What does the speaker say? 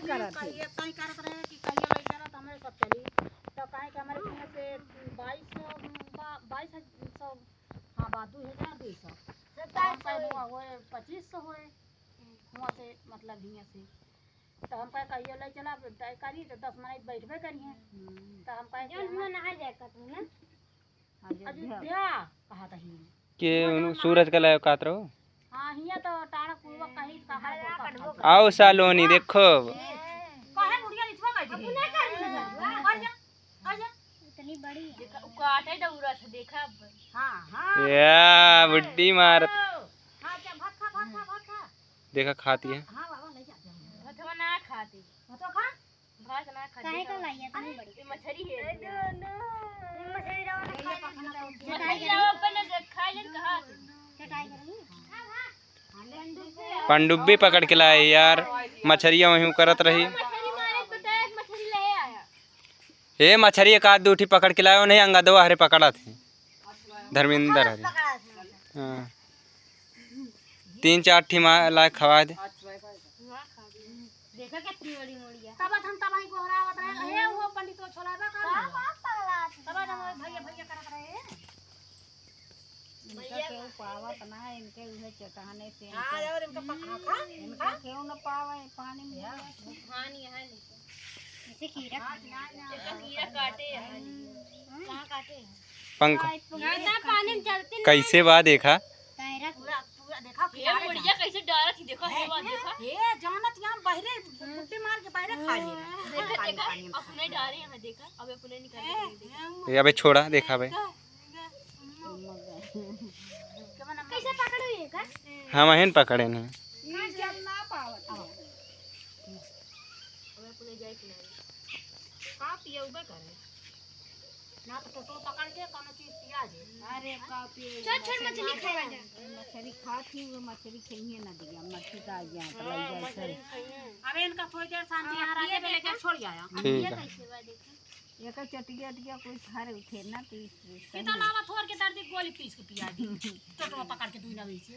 करत है कहीं करत रहे कि कहीं लग जाला त हमरे सब चली तो काहे के हमारे यहाँ से 2200 हां बा 2200 2700 होए 2500 होए वहां से मतलब हियां से तो हम कहियो ले चला तय करी तो 10 मिनट बैठबे करिए तो हम कहे जौन हुआ नहा जाए का तू ना अयोध्या कहा था ही के सूरज का लायो कात रहो। हां हिया तो टाड़ा पूर्व कहीं कहा आओ सालोनी देखो काहे मुड़िया लिखवा गई थी अपने कर आ जा इतनी बड़ी देखा काटे दौरा से देखा हां हां या बुड्ढी मार हां क्या भात खा देखा खाती है। हां बाबा नहीं जाते भातवा ना खाती भात खा भात ना खाती काहे का लाइया इतनी बड़ी ये मछली है मछली रवा अपन खाई ले कहा चटाई करेंगे पनडुब्बी पकड़ के लाए यार मछरिया वहीं करत रही। ये मछरी एक आध दूठी पकड़ के लायो नहीं अंगा दो हरे पकड़ा थे धर्मेंद्र हरे हाँ 3-4 ठी लाए खवा दे देखा कितनी बड़ी मोड़िया तब हम तब ही गोहरावत रहे हे वो पंडित को छोलाबा का तब हम भैया करत रहे भैया के पावत ना है इनके उहे चटाने से हां और इनका पकड़ा खा इनका क्यों न पावे पानी में पानी है नहीं इसे कीड़ा काटे है कहां काटे पंख ना पानी में चलते कैसे बा देखा पूरा देखा ये मुड़िया कैसे डरत थी देखो हे देखा हे जानत यहां बहरे बुट्टी मार के बहरे खा ले देखा अपने डारे यहां देखा अब अपने निकाल ये अबे छोड़ा देखा भाई कैसे पकड़ो ये का हम अहन पकड़े नहीं ना जल ना पावत अब अपने जाए किनारे का पियौबे करे ना तो पकड़ के कोनो चीज पिया दे अरे का पिए छोट मछली खाए मछली खाती वो मछली खाइए ना दिया मछली का गया तो लग जाए अबे इनका थोड़ी देर शांति यहां रह के लेके छोड़ आया ठीक है कैसे बा देखो ये का चटिया कोई खारे उठे ना पीस कितना लावा थोड़ के दर्द गोली पीस के पिया दी टोटो पकड़ के दुई ना बेचे